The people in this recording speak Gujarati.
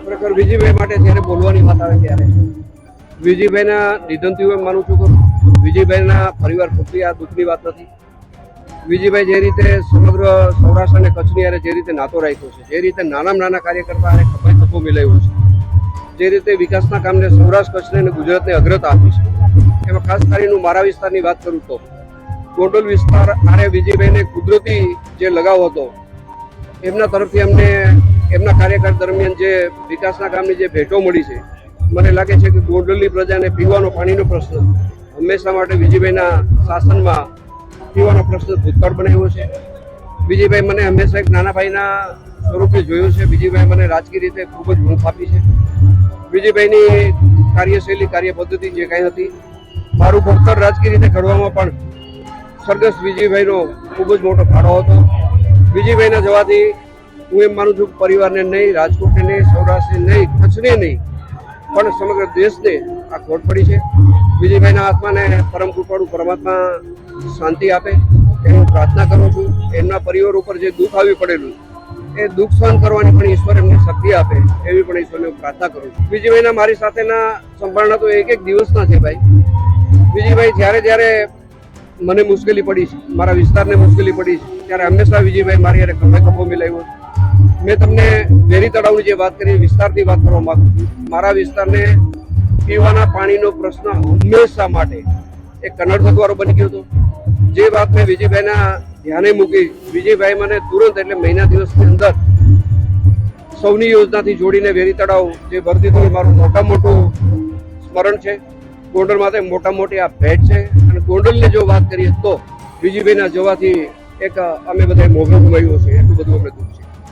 ખરેખર વિજયભાઈ માટે જ્યારે બોલવાની વાત આવે ત્યારે વિજયભાઈના નિધનથી હું માનું છું કે વિજયભાઈના પરિવાર પૂરતી આ દુઃખની વાત નથી. વિજયભાઈ જે રીતે સમગ્ર સૌરાષ્ટ્ર અને કચ્છની હારે જે રીતે નાતો રાખ્યો છે, જે રીતે નાનામાં નાના કાર્યકર્તા અને ખભાઈ ખભો મિલાવ્યો છે, જે રીતે વિકાસના કામને સૌરાષ્ટ્ર કચ્છને અને ગુજરાતને અગ્રતા આપી છે, એમાં ખાસ કરીને મારા વિસ્તારની વાત કરું તો ગોંડલ વિસ્તાર આરે વિજયભાઈને કુદરતી જે લગાવ હતો એમના તરફથી અમને એમના કાર્યકાળ દરમિયાન જે વિકાસના કામની જે ભેટો મળી છે, મને લાગે છે કે ગોંડલની પ્રજાને પીવાનો પાણીનો પ્રશ્ન હંમેશા માટે વિજયભાઈના શાસનમાં પીવાનો પ્રશ્ન ભૂતકાળ બનાવ્યો છે. વિજયભાઈ મને હંમેશા એક નાના ભાઈના સ્વરૂપે જોયો છે. વિજયભાઈ મને રાજકીય રીતે ખૂબ જ હૂંફ આપી છે. વિજયભાઈની કાર્યશૈલી, કાર્ય પદ્ધતિ જે કાંઈ હતી, મારું ભણતર રાજકીય રીતે ઘડવામાં પણ સ્વર્ગસ્થ વિજયભાઈનો ખૂબ જ મોટો ફાળો હતો. વિજયભાઈના જવાથી હું એમ માનું છું કે પરિવારને નહીં, રાજકોટને નહીં, સૌરાષ્ટ્રને નહીં, કચ્છને નહીં, પણ સમગ્ર દેશને આ ખોટ પડી છે. વિજયભાઈના આત્માને પરમ કૃપાળુ પરમાત્મા શાંતિ આપે એની પ્રાર્થના કરું છું. એમના પરિવાર ઉપર જે દુઃખ આવી પડેલું એ દુઃખ સહન કરવાની પણ ઈશ્વર એમને શક્તિ આપે એવી પણ ઈશ્વરને પ્રાર્થના કરું છું. વિજયભાઈના મારી સાથેના સંભાળના તો એક દિવસના છે ભાઈ. વિજયભાઈ જ્યારે મને મુશ્કેલી પડી છે, મારા વિસ્તારને મુશ્કેલી પડી છે, ત્યારે હંમેશા વિજયભાઈ મારી હારે ખભે ખભો મિલાવ્યો. મેં તમને વેરી તળાવની જે વાત કરી, વિસ્તારની વાત કરવા માંગુ છું. મારા વિસ્તારને પીવાના પાણીનો પ્રશ્ન હંમેશા માટે એક કન્નડ દ્વારા બની ગયો હતો. જે વાત મેં વિજયભાઈના ધ્યાને મૂકી, વિજયભાઈ મને તુરંત એટલે મહિના દિવસની અંદર સૌની યોજનાથી જોડીને વેરી તળાવ જે ભરતી થયું, મારું મોટામાં મોટું સ્મરણ છે. ગોંડલ માટે મોટામાં મોટી આ ભેટ છે. અને ગોંડલની જો વાત કરીએ તો વિજયભાઈના જવાથી એક અમે બધા મોભો ગુમાવ્યો છે, એટલું બધું અમને દુઃખ છે.